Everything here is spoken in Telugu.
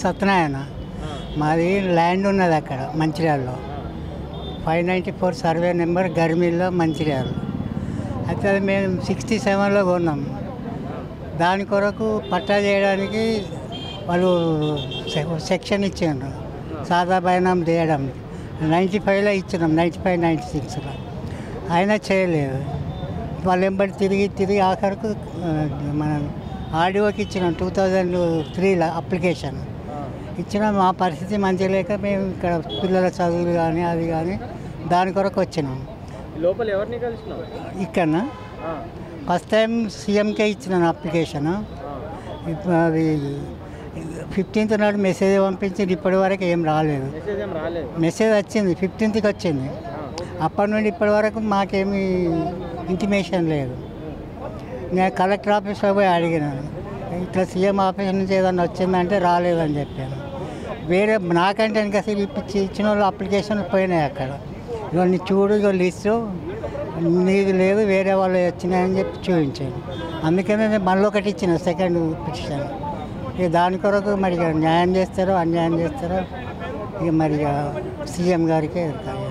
సత్యనారాయణ. మాది ల్యాండ్ ఉన్నది అక్కడ మంచిర్యాలలో. 594 సర్వే నెంబర్ గర్మిల్లో మంచిర్యాల. అయితే అది మేము 67లో కొన్నాం. దాని కొరకు పట్టా చేయడానికి వాళ్ళు సెక్షన్ ఇచ్చిండ్రు సాదా బైనాం చేయడం. 95లో ఇచ్చినాం, 95, 96లో అయినా చేయలేదు. వాళ్ళు వెంబడి తిరిగి ఆఖరకు మన ఆర్డీఓకి ఇచ్చినాం 2003లో అప్లికేషన్ ఇచ్చినాం. మా పరిస్థితి మంచిగా లేక మేము ఇక్కడ పిల్లల చదువులు కానీ అది కానీ దాని కొరకు వచ్చినాం. లోపల ఎవరిని కలిసినావు? ఇక్కడ ఫస్ట్ టైం సీఎంకే ఇచ్చినాను అప్లికేషన్. అది 15th నాడు మెసేజ్ పంపించింది, ఇప్పటి వరకు ఏం రాలేదు. మెసేజ్ వచ్చింది 15th వచ్చింది. అప్పటి నుండి ఇప్పటి వరకు మాకేమీ ఇంటిమేషన్ లేదు. నేను కలెక్టర్ ఆఫీస్లో పోయి అడిగినాను, ఇట్లా సీఎం ఆఫీస్ నుంచి ఏదన్నా వచ్చిందంటే రాలేదని చెప్పాను. వేరే నాకంటే ఇంకా ఇచ్చిన వాళ్ళు అప్లికేషన్ పోయినాయి అక్కడ. ఇవన్నీ చూడు, ఇక లిస్టు నీది లేదు, వేరే వాళ్ళు వచ్చినాయని చెప్పి చూపించాను. అందుకనే నేను మళ్ళీ ఒకటి ఇచ్చిన సెకండ్ పిటిషన్. ఇక దాని కొరకు మరి న్యాయం చేస్తారో అన్యాయం చేస్తారో ఇక మరి సీఎం గారికే వెళ్తాను.